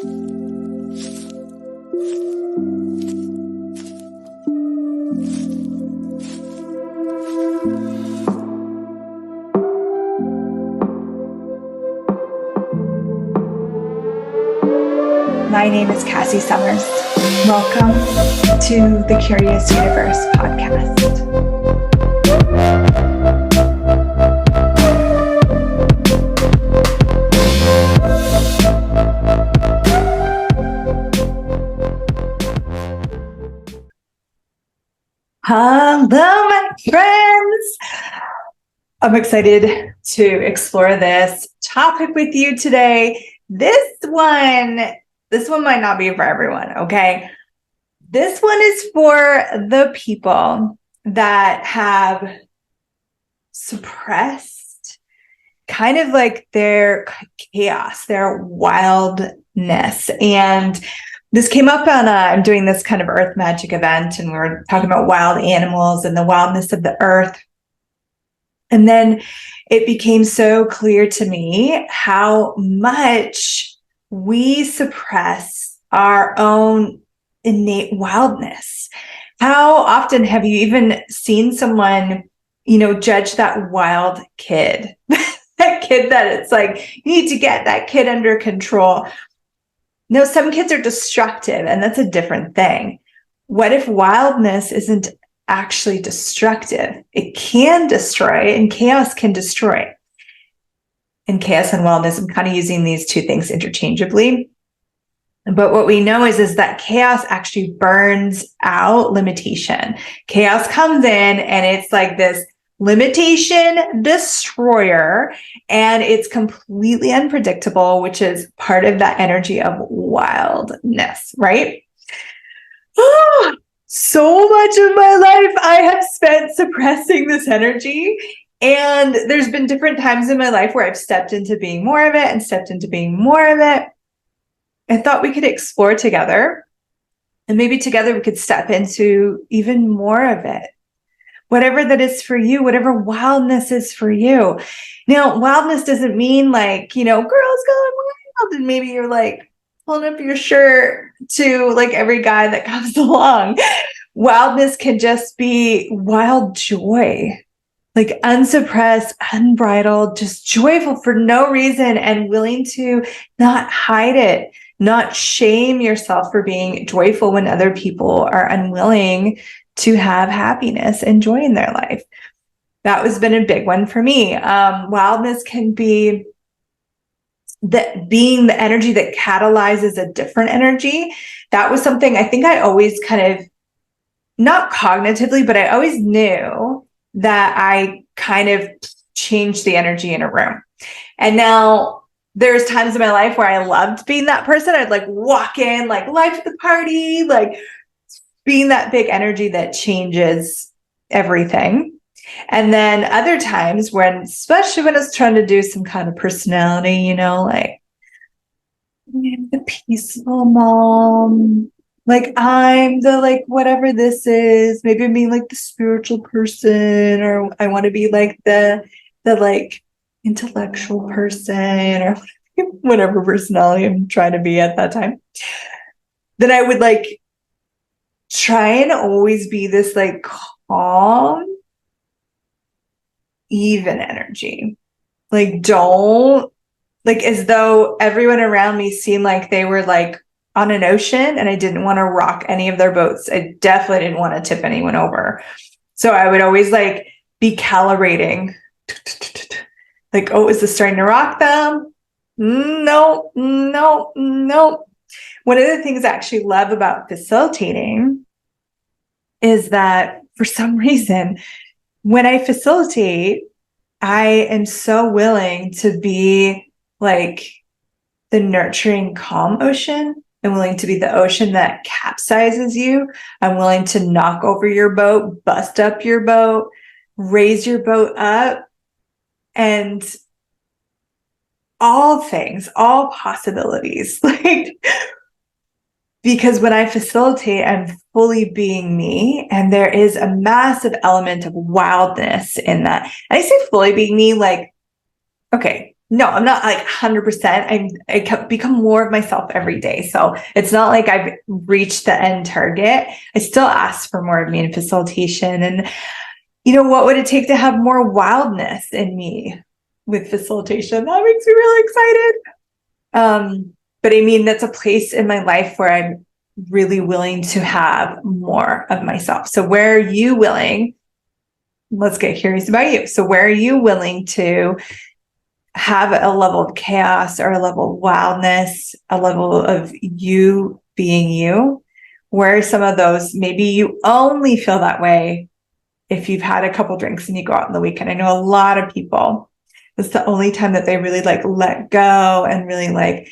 My name is Cassy Summers. Welcome to the Curious Universe podcast. Hello, my friends. I'm excited to explore this topic with you today. This one might not be for everyone, okay? This one is for the people that have suppressed kind of like their chaos, their wildness. And this came up on, I'm doing this kind of earth magic event, and we were talking about wild animals and the wildness of the earth. And then it became so clear to me how much we suppress our own innate wildness. How often have you even seen someone, judge that wild kid? That kid that it's like, you need to get that kid under control. No, some kids are destructive, and that's a different thing. What if wildness isn't actually destructive? It can destroy, and chaos can destroy. And chaos and wellness, I'm kind of using these two things interchangeably. But what we know is that chaos actually burns out limitation. Chaos comes in and it's like this limitation destroyer, and it's completely unpredictable, which is part of that energy of wildness, right? Oh, so much of my life I have spent suppressing this energy. And there's been different times in my life where I've stepped into being more of it and stepped into being more of it. I thought we could explore together, and maybe together we could step into even more of it. Whatever that is for you, whatever wildness is for you. Now, wildness doesn't mean like, girls going wild, and maybe you're like pulling up your shirt to like every guy that comes along. Wildness can just be wild joy. Like unsuppressed, unbridled, just joyful for no reason, and willing to not hide it, not shame yourself for being joyful when other people are unwilling to have happiness and joy in their life. That has been a big one for me. Wildness can be that being the energy that catalyzes a different energy. That was something I think I always kind of, not cognitively, but I always knew that I kind of changed the energy in a room. And now there's times in my life where I loved being that person. I'd like walk in, like life at the party, like being that big energy that changes everything. And then other times when, especially when I was trying to do some kind of personality, like the peaceful mom, like I'm the like whatever this is, maybe I'm being like the spiritual person, or I want to be like the like intellectual person, or whatever personality I'm trying to be at that time. Then I would like try and always be this like calm, even energy. Like don't like as though everyone around me seemed like they were like on an ocean, and I didn't want to rock any of their boats. I definitely didn't want to tip anyone over. So I would always like be calibrating. Like, oh, is this starting to rock them? No. One of the things I actually love about facilitating is that for some reason, when I facilitate, I am so willing to be like the nurturing, calm ocean. I'm willing to be the ocean that capsizes you. I'm willing to knock over your boat, bust up your boat, raise your boat up, and all things, all possibilities. Like, because when I facilitate, I'm fully being me, and there is a massive element of wildness in that. And I say fully being me, like, okay, No, I'm not like 100%. I become more of myself every day. So it's not like I've reached the end target. I still ask for more of me in facilitation. And, what would it take to have more wildness in me with facilitation? That makes me really excited. But I mean, that's a place in my life where I'm really willing to have more of myself. So where are you willing? Let's get curious about you. So where are you willing to have a level of chaos or a level of wildness, a level of you being you? Where are some of those? Maybe you only feel that way if you've had a couple drinks and you go out on the weekend. I know a lot of people, it's the only time that they really like let go and really like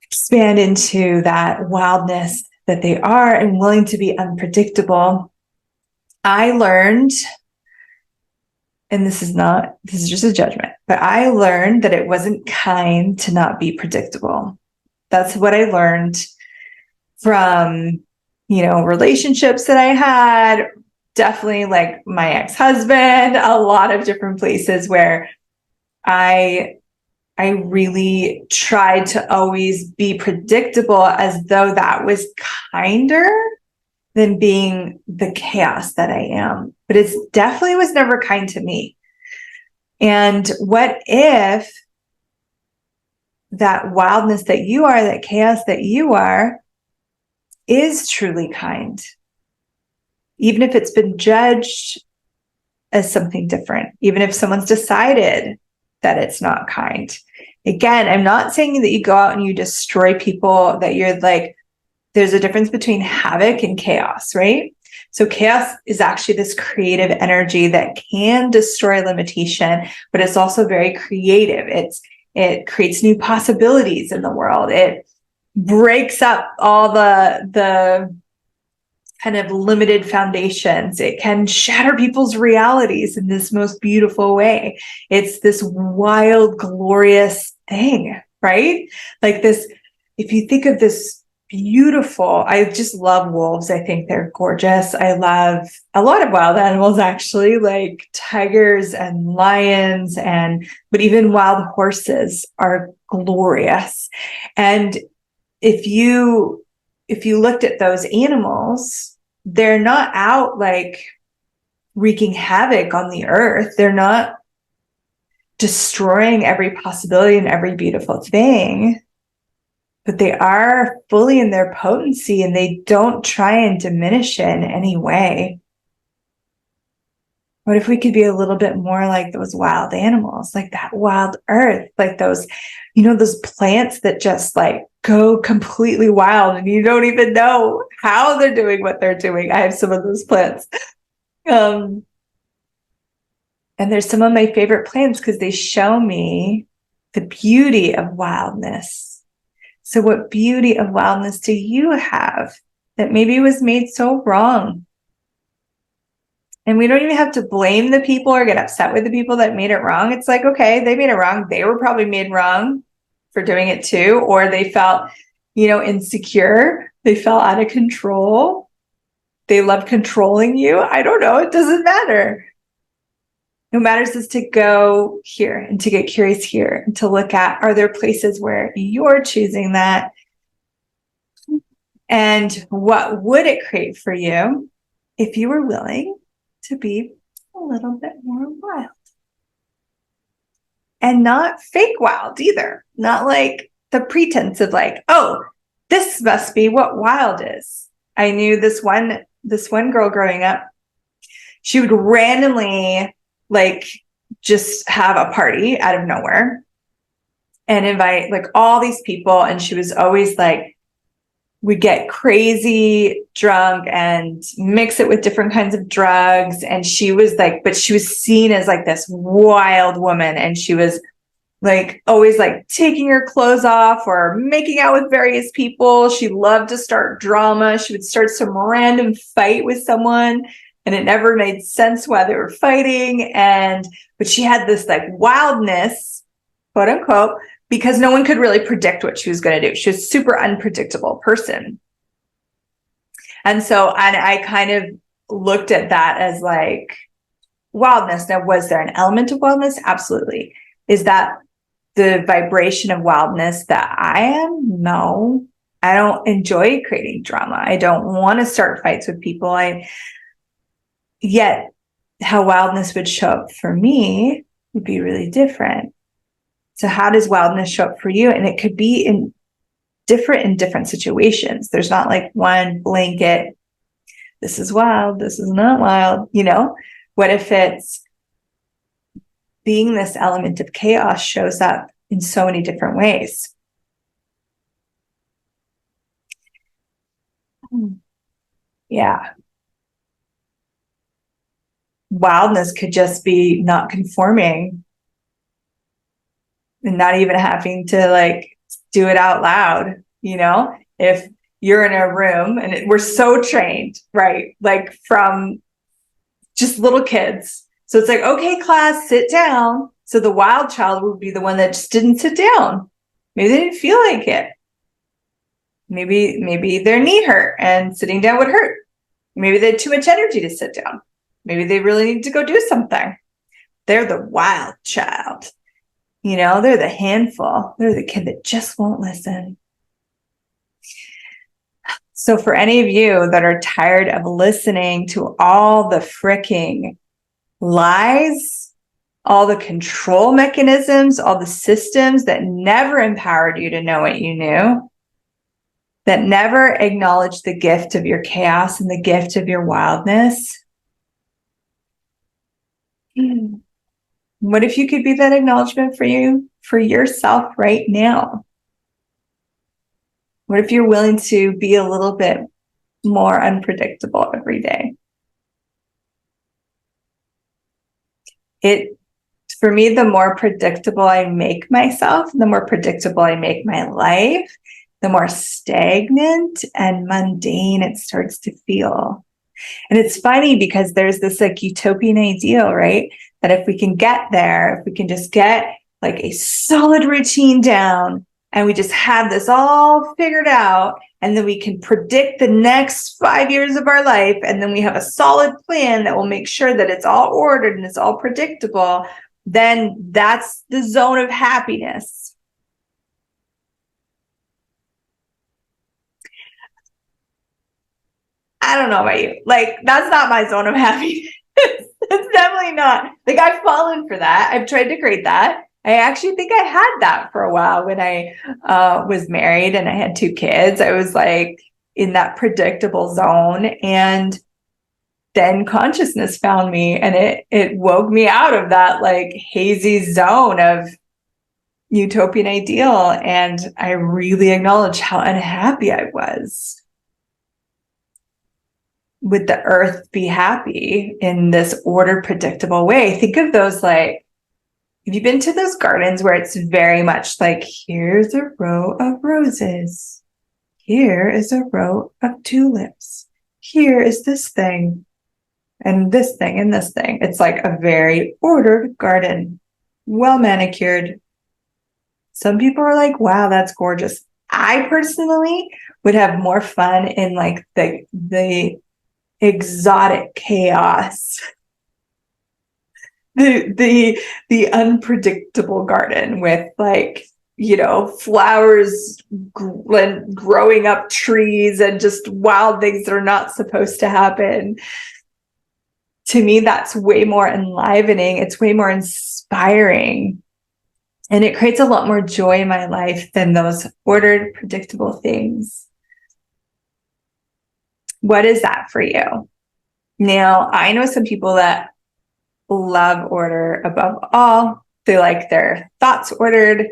expand into that wildness that they are and willing to be unpredictable. I learned, and this is just a judgment, but I learned that it wasn't kind to not be predictable. That's what I learned from, relationships that I had, definitely like my ex-husband, a lot of different places where I really tried to always be predictable as though that was kinder than being the chaos that I am. But it definitely was never kind to me. And what if that wildness that you are, that chaos that you are, is truly kind? Even if it's been judged as something different, even if someone's decided that it's not kind. Again, I'm not saying that you go out and you destroy people, that you're like, there's a difference between havoc and chaos, right? So chaos is actually this creative energy that can destroy limitation, but it's also very creative. It creates new possibilities in the world. It breaks up all the kind of limited foundations. It can shatter people's realities in this most beautiful way. It's this wild, glorious thing, right? Like this, if you think of this beautiful, I just love wolves. I think they're gorgeous. I love a lot of wild animals, actually, like tigers and lions, but even wild horses are glorious. And if you looked at those animals, they're not out like wreaking havoc on the earth. They're not destroying every possibility and every beautiful thing, but they are fully in their potency and they don't try and diminish it in any way. What if we could be a little bit more like those wild animals, like that wild earth, like those, those plants that just like go completely wild and you don't even know how they're doing what they're doing. I have some of those plants. And there's some of my favorite plants because they show me the beauty of wildness. So what beauty of wildness do you have that maybe was made so wrong? And we don't even have to blame the people or get upset with the people that made it wrong. It's like, okay, they made it wrong. They were probably made wrong for doing it too. Or they felt, insecure. They felt out of control. They love controlling you. I don't know. It doesn't matter. What matters is to go here and to get curious here and to look at, are there places where you're choosing that? And what would it create for you if you were willing to be a little bit more wild? And not fake wild either. Not like the pretense of like, oh, this must be what wild is. I knew this one girl growing up. She would randomly like just have a party out of nowhere and invite like all these people. And she was always like, we get crazy drunk and mix it with different kinds of drugs. And she was like, but she was seen as like this wild woman. And she was like always like taking her clothes off or making out with various people. She loved to start drama. She would start some random fight with someone and it never made sense why they were fighting. But she had this like wildness, quote unquote, because no one could really predict what she was going to do. She was a super unpredictable person. And I kind of looked at that as like wildness. Now, was there an element of wildness? Absolutely. Is that the vibration of wildness that I am? No. I don't enjoy creating drama. I don't want to start fights with people. Yet how wildness would show up for me would be really different. So how does wildness show up for you? And it could be in different situations. There's not like one blanket, this is wild, this is not wild, you know? What if it's being this element of chaos shows up in so many different ways? Yeah. Wildness could just be not conforming and not even having to like do it out loud, you know? If you're in a room and we're so trained, right? Like from just little kids. So it's like, okay, class, sit down. So the wild child would be the one that just didn't sit down. Maybe they didn't feel like it. Maybe their knee hurt and sitting down would hurt. Maybe they had too much energy to sit down. Maybe they really need to go do something. They're the wild child. You know, they're the handful. They're the kid that just won't listen. So for any of you that are tired of listening to all the freaking lies, all the control mechanisms, all the systems that never empowered you to know what you knew, that never acknowledged the gift of your chaos and the gift of your wildness, what if you could be that acknowledgement for you, for yourself right now? What if you're willing to be a little bit more unpredictable every day? For me, the more predictable I make myself, the more predictable I make my life, the more stagnant and mundane it starts to feel. And it's funny because there's this like utopian ideal, right? That if we can get there, if we can just get like a solid routine down and we just have this all figured out, and then we can predict the next 5 years of our life, and then we have a solid plan that will make sure that it's all ordered and it's all predictable, then that's the zone of happiness. I don't know about you. Like, that's not my zone of happiness. It's definitely not. Like, I've fallen for that. I've tried to create that. I actually think I had that for a while when I was married and I had 2 kids. I was like in that predictable zone. And then consciousness found me and it woke me out of that like hazy zone of utopian ideal. And I really acknowledged how unhappy I was. Would the earth be happy in this ordered, predictable way? Think of those, like, have you been to those gardens where it's very much like, here's a row of roses. Here is a row of tulips. Here is this thing and this thing and this thing. It's like a very ordered garden, well manicured. Some people are like, wow, that's gorgeous. I personally would have more fun in like the exotic chaos, the unpredictable garden with like, you know, flowers growing up trees and just wild things that are not supposed to happen. To me, that's way more enlivening. It's way more inspiring. And it creates a lot more joy in my life than those ordered, predictable things. What is that for you? Now, I know some people that love order above all. They like their thoughts ordered,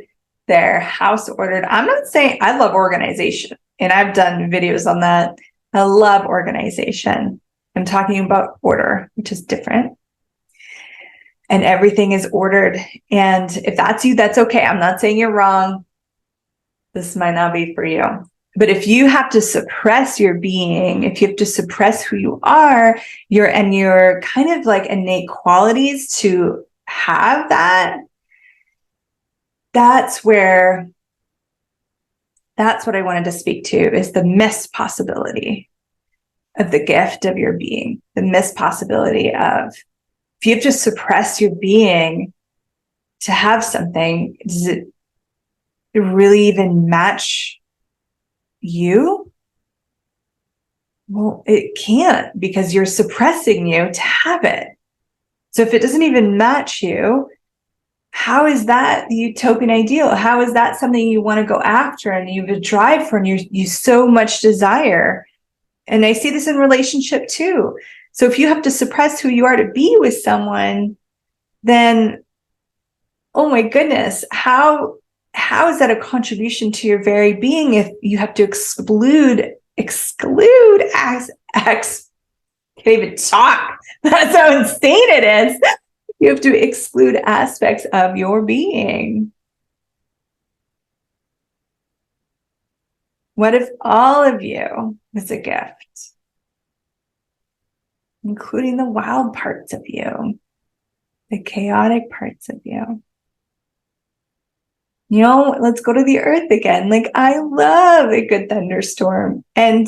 their house ordered. I'm not saying I love organization, and I've done videos on that. I love organization. I'm talking about order, which is different. And everything is ordered. And if that's you, that's okay. I'm not saying you're wrong. This might not be for you. But if you have to suppress your being, if you have to suppress who you are, your kind of like innate qualities to have that, that's what I wanted to speak to, is the missed possibility of the gift of your being, the missed possibility of, if you have to suppress your being, to have something, does it really even match you? Well, it can't, because you're suppressing you to have it. So if it doesn't even match you, how is that the utopian ideal? How is that something you want to go after and you have a drive for and you so much desire? And I see this in relationship too. So if you have to suppress who you are to be with someone, then, oh my goodness, how is that a contribution to your very being if you have to exclude as can't even talk. That's how insane it is. You have to exclude aspects of your being. What if all of you was a gift, including the wild parts of you, the chaotic parts of you? You know, let's go to the earth again. Like, I love a good thunderstorm. And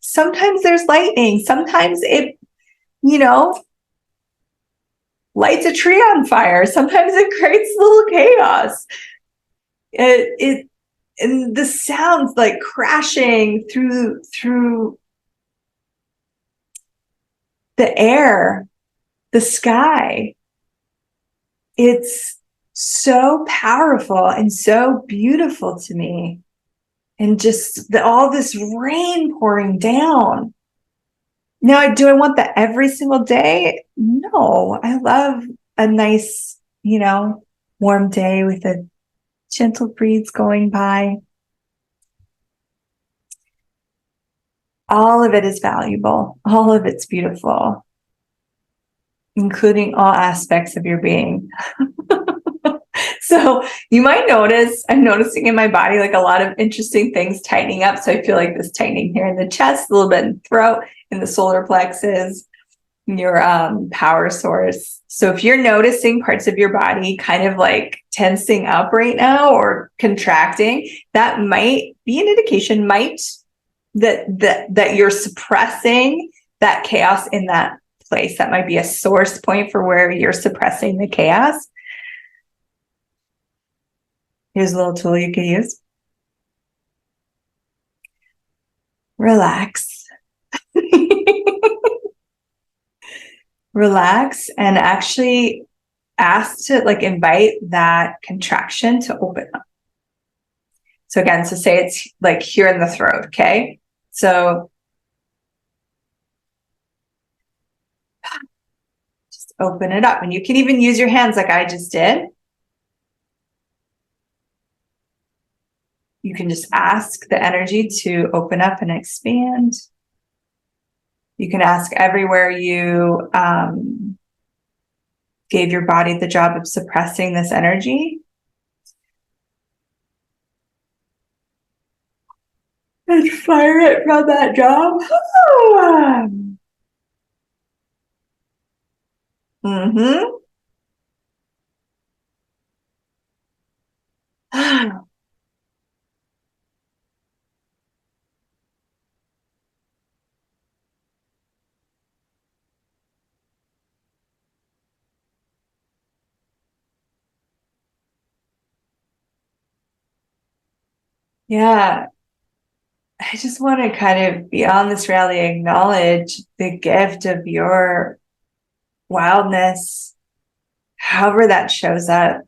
sometimes there's lightning. Sometimes it, you know, lights a tree on fire. Sometimes it creates little chaos. And the sounds like crashing through the air, the sky. It's so powerful and so beautiful to me. And just all this rain pouring down. Now, do I want that every single day? No, I love a nice, warm day with a gentle breeze going by. All of it is valuable. All of it's beautiful, including all aspects of your being. So you might notice, I'm noticing in my body, like a lot of interesting things tightening up. So I feel like this tightening here in the chest, a little bit in the throat, in the solar plexus, your power source. So if you're noticing parts of your body kind of like tensing up right now or contracting, that might be an indication, that you're suppressing that chaos in that place. That might be a source point for where you're suppressing the chaos. Here's a little tool you can use. Relax. Relax and actually ask to invite that contraction to open up. So again, so say it's like here in the throat, okay? So just open it up. And you can even use your hands like I just did. You can just ask the energy to open up and expand. You can ask everywhere you gave your body the job of suppressing this energy. And fire it from that job. Mm-hmm. Yeah. I just want to kind of beyond this rally acknowledge the gift of your wildness, however that shows up,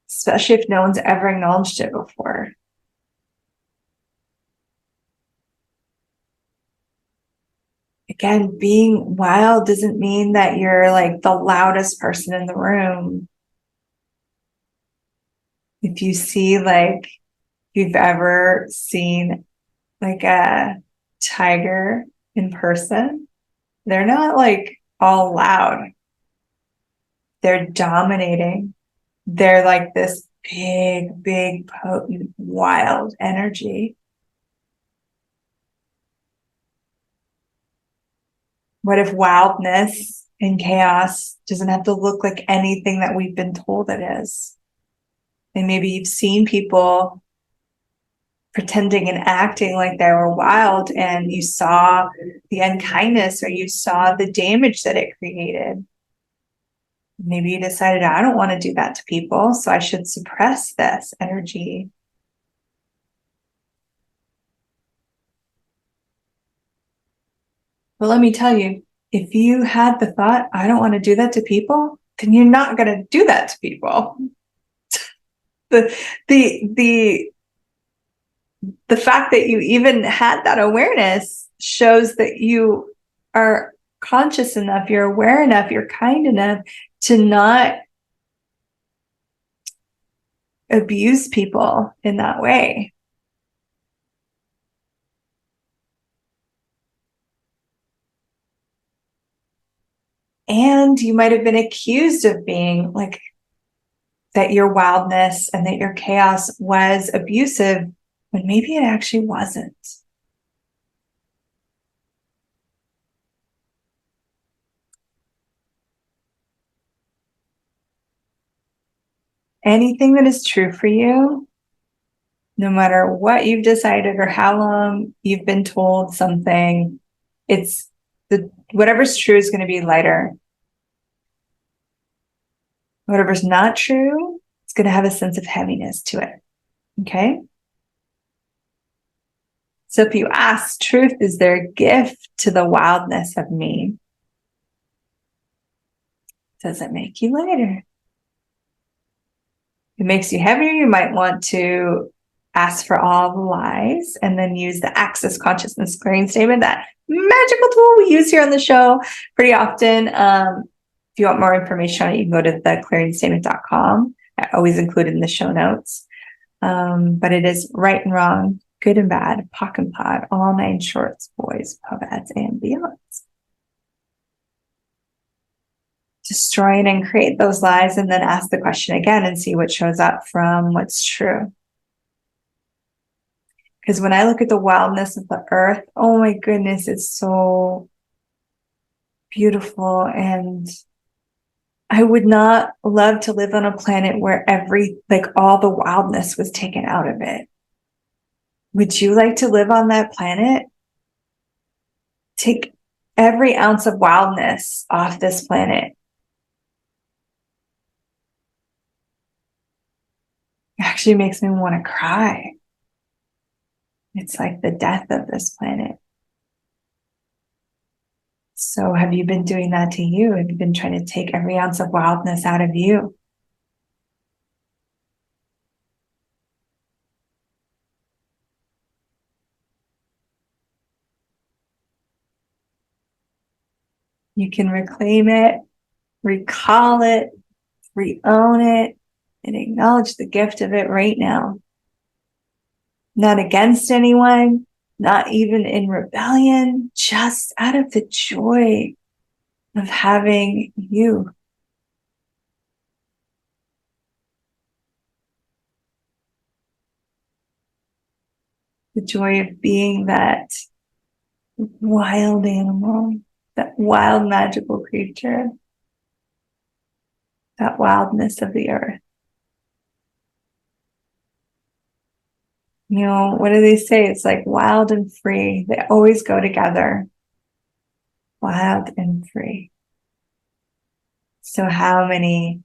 especially if no one's ever acknowledged it before. Again, being wild doesn't mean that you're like the loudest person in the room. If you see if you've ever seen like a tiger in person, they're not like all loud. They're dominating. They're like this big, potent, wild energy. What if wildness and chaos doesn't have to look like anything that we've been told it is? And maybe you've seen people pretending and acting like they were wild, and you saw the unkindness or you saw the damage that it created. Maybe you decided, I don't want to do that to people, so I should suppress this energy. But let me tell you, if you had the thought, I don't want to do that to people, then you're not going to do that to people. The, the, the fact that you even had that awareness shows that you are conscious enough, you're aware enough, you're kind enough to not abuse people in that way. And you might have been accused of being like that your wildness and that your chaos was abusive when maybe it actually wasn't. Anything that is true for you, no matter what you've decided or how long you've been told something, it's whatever's true is going to be lighter. Whatever's not true, it's going to have a sense of heaviness to it. Okay? So if you ask, truth, is there a gift to the wildness of me? Does it make you lighter? If it makes you heavier, you might want to ask for all the lies and then use the access consciousness clearing statement, that magical tool we use here on the show pretty often. If you want more information on it, you can go to theclearingstatement.com. I always include it in the show notes. But it is right and wrong, good and bad, POC and POD, all 9 shorts, boys, poets, and beyonds. Destroy and create those lies, and then ask the question again and see what shows up from what's true. Because when I look at the wildness of the earth, oh my goodness, it's so beautiful. And I would not love to live on a planet where all the wildness was taken out of it. Would you like to live on that planet? Take every ounce of wildness off this planet. It actually makes me want to cry. It's like the death of this planet. So have you been doing that to you? Have you been trying to take every ounce of wildness out of you? You can reclaim it, recall it, re-own it, and acknowledge the gift of it right now. Not against anyone, not even in rebellion, just out of the joy of having you. The joy of being that wild animal, that wild magical creature, that wildness of the earth. You know, what do they say? It's like wild and free. They always go together. Wild and free. So how many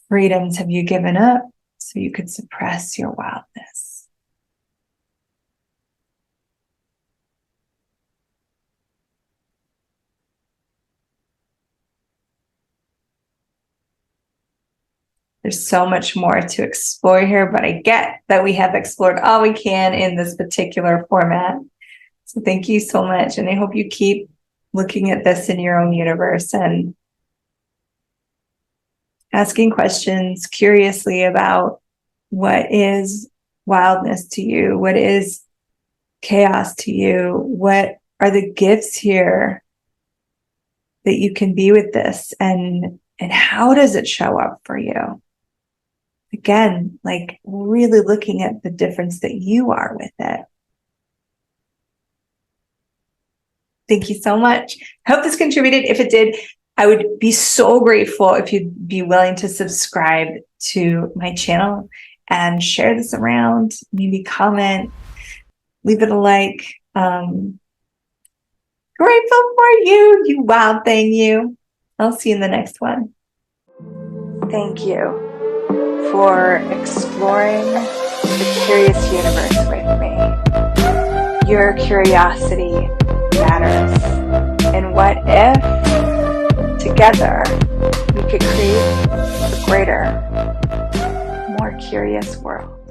freedoms have you given up so you could suppress your wildness? There's so much more to explore here, but I get that we have explored all we can in this particular format. So thank you so much. And I hope you keep looking at this in your own universe and asking questions curiously about what is wildness to you? What is chaos to you? What are the gifts here that you can be with this? And how does it show up for you? Again, like really looking at the difference that you are with it. Thank you so much. I hope this contributed. If it did, I would be so grateful if you'd be willing to subscribe to my channel and share this around, maybe comment, leave it a like. Grateful for you, you wild thing, you. I'll see you in the next one. Thank you for exploring the curious universe with me. Your curiosity matters. And what if together we could create a greater, more curious world?